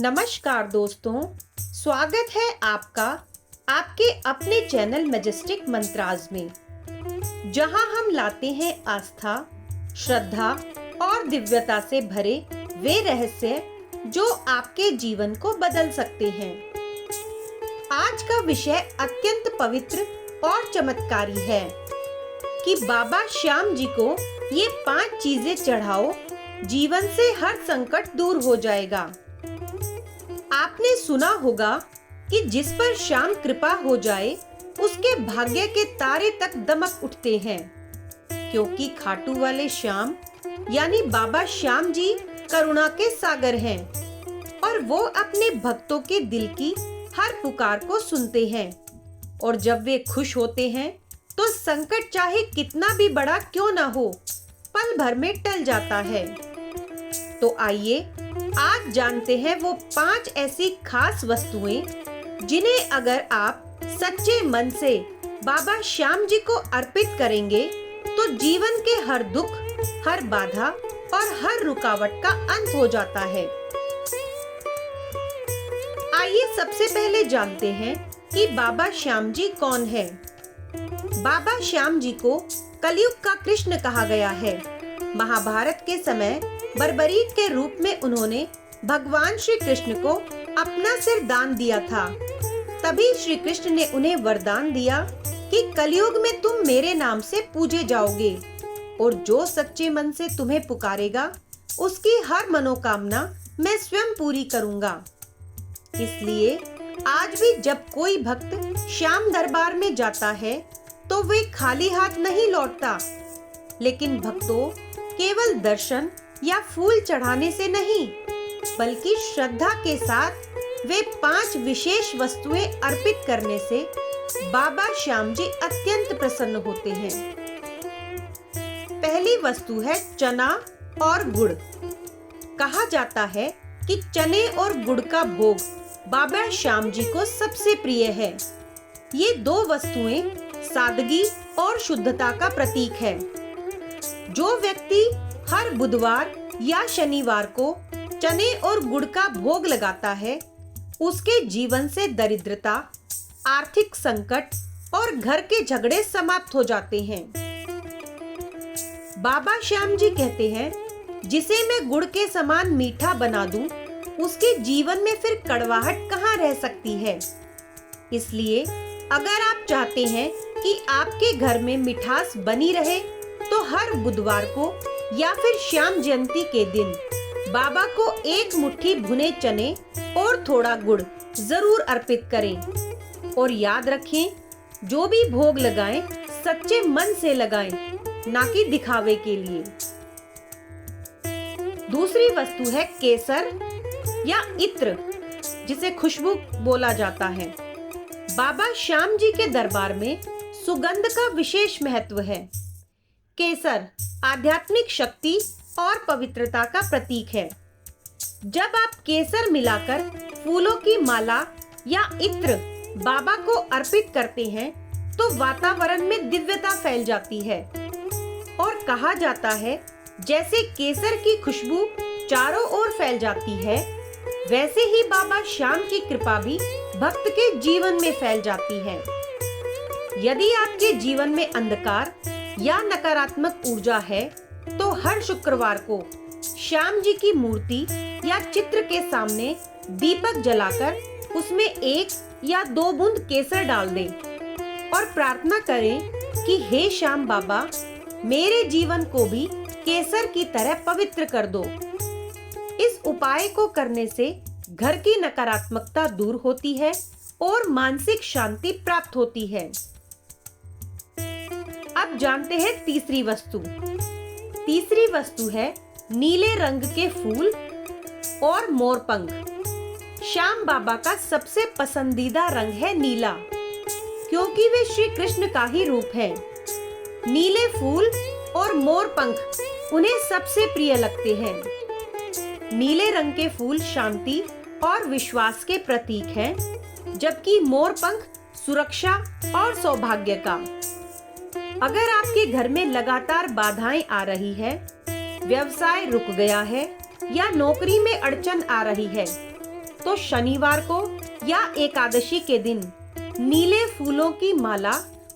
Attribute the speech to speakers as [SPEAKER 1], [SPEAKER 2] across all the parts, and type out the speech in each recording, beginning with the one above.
[SPEAKER 1] नमस्कार दोस्तों, स्वागत है आपका आपके अपने चैनल मैजेस्टिक मंत्राज में, जहां हम लाते हैं आस्था, श्रद्धा और दिव्यता से भरे वे रहस्य जो आपके जीवन को बदल सकते हैं। आज का विषय अत्यंत पवित्र और चमत्कारी है कि बाबा श्याम जी को ये 5 चीजें चढ़ाओ, जीवन से हर संकट दूर हो जाएगा। आपने सुना होगा कि जिस पर श्याम कृपा हो जाए उसके भाग्य के तारे तक दमक उठते हैं, क्योंकि खाटू वाले श्याम यानी बाबा श्याम जी करुणा के सागर हैं और वो अपने भक्तों के दिल की हर पुकार को सुनते हैं। और जब वे खुश होते हैं तो संकट चाहे कितना भी बड़ा क्यों ना हो, पल भर में टल जाता है। तो आइए आज जानते हैं वो 5 ऐसी खास वस्तुएं जिन्हें अगर आप सच्चे मन से बाबा श्याम जी को अर्पित करेंगे तो जीवन के हर दुख, हर बाधा और हर रुकावट का अंत हो जाता है। आइए सबसे पहले जानते हैं कि बाबा श्याम जी कौन है। बाबा श्याम जी को कलयुग का कृष्ण कहा गया है। महाभारत के समय बर्बरीक के रूप में उन्होंने भगवान श्री कृष्ण को अपना सिर दान दिया था। तभी श्री कृष्ण ने उन्हें वरदान दिया कि कलयुग में तुम मेरे नाम से पूजे जाओगे और जो सच्चे मन से तुम्हें पुकारेगा उसकी हर मनोकामना मैं स्वयं पूरी करूंगा। इसलिए आज भी जब कोई भक्त श्याम दरबार में जाता है तो वे खाली हाथ नहीं लौटता, लेकिन भक्तों केवल दर्शन या फूल चढ़ाने से नहीं, बल्कि श्रद्धा के साथ वे 5 विशेष वस्तुएं अर्पित करने से बाबा श्याम जी अत्यंत प्रसन्न होते हैं। पहली वस्तु है चना और गुड़। कहा जाता है कि चने और गुड़ का भोग बाबा श्याम जी को सबसे प्रिय है। ये 2 वस्तुएं सादगी और शुद्धता का प्रतीक है। जो व्यक्ति हर बुधवार या शनिवार को चने और गुड़ का भोग लगाता है, उसके जीवन से दरिद्रता, आर्थिक संकट और घर के झगड़े समाप्त हो जाते हैं। बाबा श्याम जी कहते हैं, जिसे मैं गुड़ के समान मीठा बना दूं, उसके जीवन में फिर कड़वाहट कहां रह सकती है। इसलिए अगर आप चाहते हैं कि आपके घर में मिठास बनी रहे तो हर बुधवार को या फिर श्याम जयंती के दिन बाबा को 1 मुट्ठी भुने चने और थोड़ा गुड़ जरूर अर्पित करें। और याद रखें, जो भी भोग लगाएं सच्चे मन से लगाएं, ना कि दिखावे के लिए। दूसरी वस्तु है केसर या इत्र, जिसे खुशबू बोला जाता है। बाबा श्याम जी के दरबार में सुगंध का विशेष महत्व है। केसर आध्यात्मिक शक्ति और पवित्रता का प्रतीक है। जब आप केसर मिलाकर फूलों की माला या इत्र बाबा को अर्पित करते हैं तो वातावरण में दिव्यता फैल जाती है। और कहा जाता है, जैसे केसर की खुशबू चारों ओर फैल जाती है, वैसे ही बाबा श्याम की कृपा भी भक्त के जीवन में फैल जाती है। यदि आपके जीवन में अंधकार या नकारात्मक ऊर्जा है तो हर शुक्रवार को श्याम जी की मूर्ति या चित्र के सामने दीपक जलाकर उसमें 1 या 2 बूंद केसर डाल दें और प्रार्थना करें कि हे श्याम बाबा, मेरे जीवन को भी केसर की तरह पवित्र कर दो। इस उपाय को करने से घर की नकारात्मकता दूर होती है और मानसिक शांति प्राप्त होती है। अब जानते हैं तीसरी वस्तु। तीसरी वस्तु है नीले रंग के फूल और मोरपंख। श्याम बाबा का सबसे पसंदीदा रंग है नीला, क्योंकि वे श्री कृष्ण का ही रूप है। नीले फूल और मोरपंख उन्हें सबसे प्रिय लगते हैं। नीले रंग के फूल शांति और विश्वास के प्रतीक हैं, जबकि मोरपंख सुरक्षा और सौभाग्य का। अगर आपके घर में लगातार बाधाएं आ रही है, व्यवसाय रुक गया है या नौकरी में अड़चन आ रही है, तो शनिवार को या एकादशी के दिन नीले फूलों की माला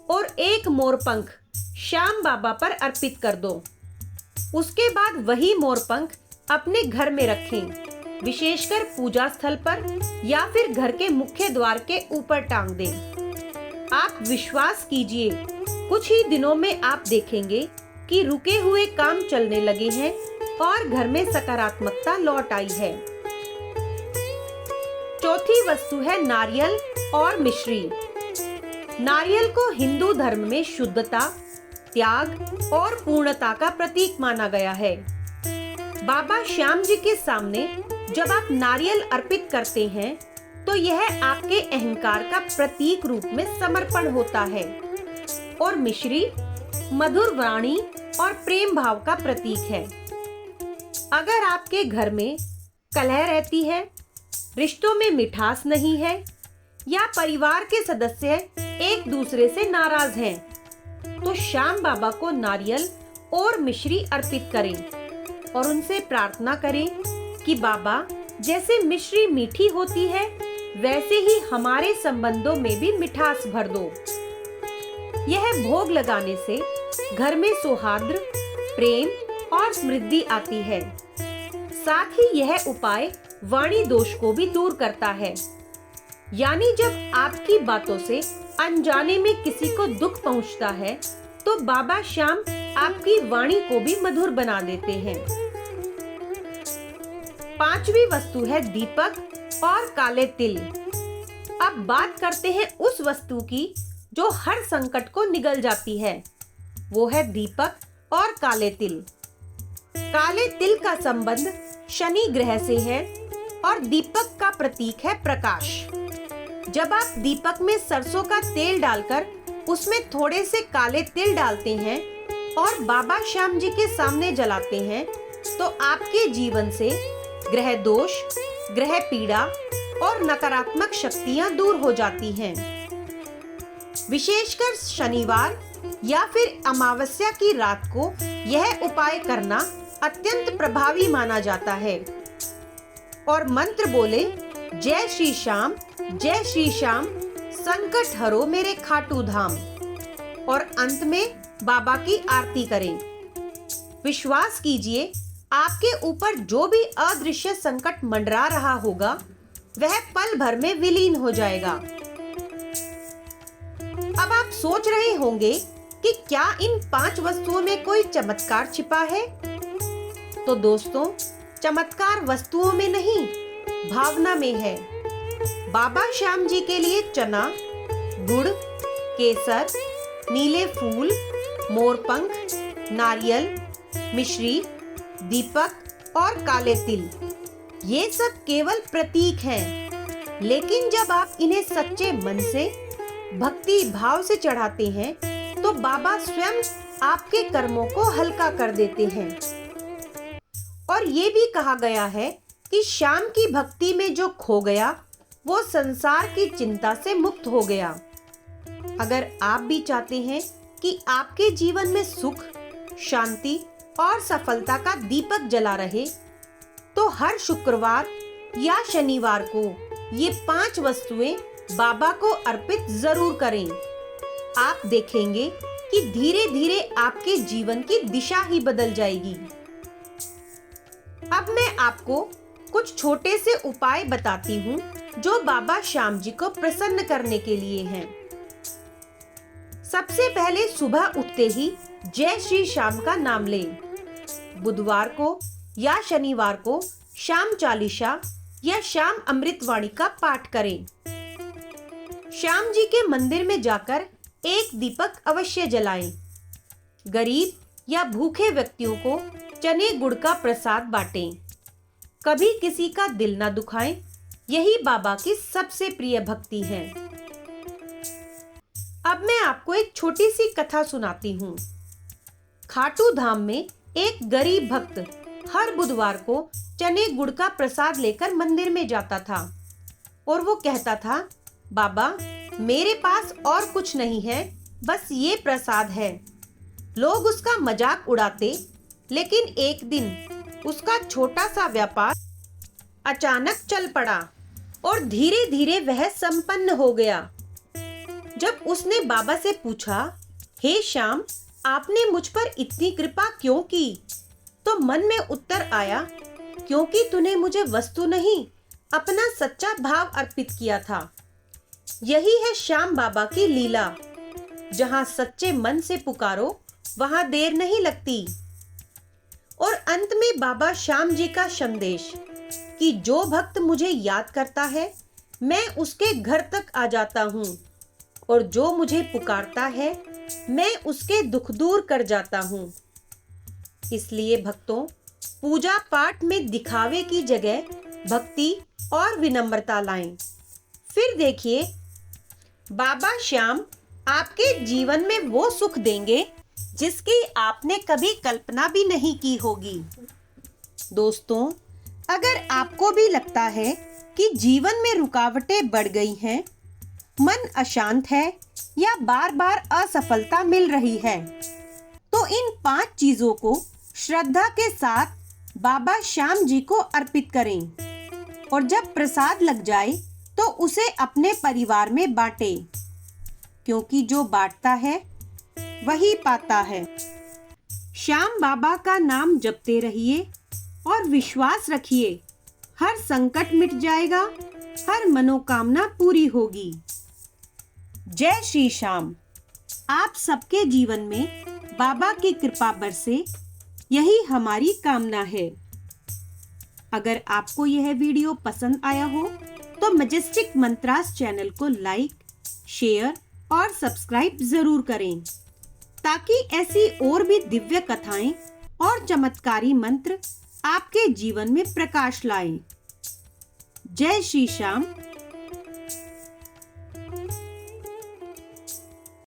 [SPEAKER 1] और एक मोरपंख श्याम बाबा पर अर्पित कर दो। उसके बाद वही मोरपंख अपने घर में रखें, विशेषकर पूजा स्थल पर या फिर घर के मुख्य द्वार के ऊपर टांग दें। आप विश्वास कीजिए, कुछ ही दिनों में आप देखेंगे कि रुके हुए काम चलने लगे हैं और घर में सकारात्मकता लौट आई है। चौथी वस्तु है नारियल और मिश्री। नारियल को हिंदू धर्म में शुद्धता, त्याग और पूर्णता का प्रतीक माना गया है। बाबा श्याम जी के सामने जब आप नारियल अर्पित करते हैं तो यह आपके अहंकार का प्रतीक रूप में समर्पण होता है, और मिश्री मधुर वाणी और प्रेम भाव का प्रतीक है। अगर आपके घर में कलह रहती है, रिश्तों में मिठास नहीं है या परिवार के सदस्य एक दूसरे से नाराज हैं, तो श्याम बाबा को नारियल और मिश्री अर्पित करें और उनसे प्रार्थना करें कि बाबा, जैसे मिश्री मीठी होती है वैसे ही हमारे संबंधों में भी मिठास भर दो। यह भोग लगाने से घर में सौहार्द, प्रेम और समृद्धि आती है। साथ ही यह उपाय वाणी दोष को भी दूर करता है, यानी जब आपकी बातों से अनजाने में किसी को दुख पहुंचता है तो बाबा श्याम आपकी वाणी को भी मधुर बना देते हैं। पांचवी वस्तु है दीपक और काले तिल। अब बात करते हैं उस वस्तु की जो हर संकट को निगल जाती है, वो है दीपक और काले तिल। काले तिल का संबंध शनि ग्रह से है और दीपक का प्रतीक है प्रकाश। जब आप दीपक में सरसों का तेल डालकर उसमें थोड़े से काले तिल डालते हैं और बाबा श्याम जी के सामने जलाते हैं तो आपके जीवन से ग्रह दोष, ग्रह पीड़ा और नकारात्मक शक्तियां दूर हो जाती हैं। विशेषकर शनिवार या फिर अमावस्या की रात को यह उपाय करना अत्यंत प्रभावी माना जाता है। और मंत्र बोले, जय श्री श्याम, जय श्री श्याम, संकट हरो मेरे खाटू धाम, और अंत में बाबा की आरती करें। विश्वास कीजिए, आपके ऊपर जो भी अदृश्य संकट मंडरा रहा होगा वह पल भर में विलीन हो जाएगा। अब आप सोच रहे होंगे कि क्या इन 5 वस्तुओं में कोई चमत्कार छिपा है? तो दोस्तों, चमत्कार वस्तुओं में नहीं, भावना में है। बाबा श्याम जी के लिए चना, गुड़, केसर, नीले फूल, मोरपंख, नारियल, मिश्री, दीपक और काले तिल, ये सब केवल प्रतीक हैं। लेकिन जब आप इन्हें सच्चे मन से, भक्ति भाव से चढ़ाते हैं तो बाबा स्वयं आपके कर्मों को हल्का कर देते हैं। और ये भी कहा गया है कि शाम की भक्ति में जो खो गया वो संसार की चिंता से मुक्त हो गया। अगर आप भी चाहते हैं कि आपके जीवन में सुख, शांति और सफलता का दीपक जला रहे, तो हर शुक्रवार या शनिवार को ये 5 वस्तुएं बाबा को अर्पित जरूर करें। आप देखेंगे कि धीरे धीरे आपके जीवन की दिशा ही बदल जाएगी। अब मैं आपको कुछ छोटे से उपाय बताती हूँ जो बाबा श्याम जी को प्रसन्न करने के लिए हैं। सबसे पहले सुबह उठते ही जय श्री श्याम का नाम लें। बुधवार को या शनिवार को श्याम चालीसा या श्याम अमृतवाणी का पाठ करें। श्याम जी के मंदिर में जाकर एक दीपक अवश्य जलाएं। गरीब या भूखे व्यक्तियों को चने गुड़ का प्रसाद बांटें। कभी किसी का दिल ना दुखाएं, यही बाबा की सबसे प्रिय भक्ति है। अब मैं आपको एक छोटी सी कथा सुनाती हूँ। खाटू धाम में एक गरीब भक्त हर बुधवार को चने गुड़ का प्रसाद लेकर मंदिर में जाता था और वो कहता था, बाबा मेरे पास और कुछ नहीं है, बस ये प्रसाद है। लोग उसका मजाक उड़ाते, लेकिन एक दिन उसका छोटा सा व्यापार अचानक चल पड़ा और धीरे धीरे वह संपन्न हो गया। जब उसने बाबा से पूछा, हे श्याम, आपने मुझ पर इतनी कृपा क्यों की? तो मन में उत्तर आया, क्योंकि तूने मुझे वस्तु नहीं, अपना सच्चा भाव अर्पित किया था। यही है श्याम बाबा की लीला। जहां सच्चे मन से पुकारो, वहां देर नहीं लगती। और अंत में बाबा श्याम जी का संदेश कि जो भक्त मुझे याद करता है, मैं उसके घर तक आ जाता हूँ, और जो मुझे पुकारता है, मैं उसके दुख दूर कर जाता हूँ। इसलिए भक्तों, पूजा पाठ में दिखावे की जगह भक्ति और विनम्रता लाएं। फिर देखिए, बाबा श्याम आपके जीवन में वो सुख देंगे जिसकी आपने कभी कल्पना भी नहीं की होगी। दोस्तों, अगर आपको भी लगता है कि जीवन में रुकावटें बढ़ गई हैं, मन अशांत है या बार बार असफलता मिल रही है, तो इन 5 चीजों को श्रद्धा के साथ बाबा श्याम जी को अर्पित करें, और जब प्रसाद लग जाए तो उसे अपने परिवार में बांटें, क्योंकि जो बांटता है वही पाता है। श्याम बाबा का नाम जपते रहिए और विश्वास रखिए, हर संकट मिट जाएगा, हर मनोकामना पूरी होगी। जय श्री श्याम। आप सबके जीवन में बाबा की कृपा बरसे, यही हमारी कामना है। अगर आपको यह वीडियो पसंद आया हो तो मैजेस्टिक मंत्रास चैनल को लाइक, शेयर और सब्सक्राइब जरूर करें, ताकि ऐसी और भी दिव्य कथाएं और चमत्कारी मंत्र आपके जीवन में प्रकाश लाएं। जय श्री श्याम।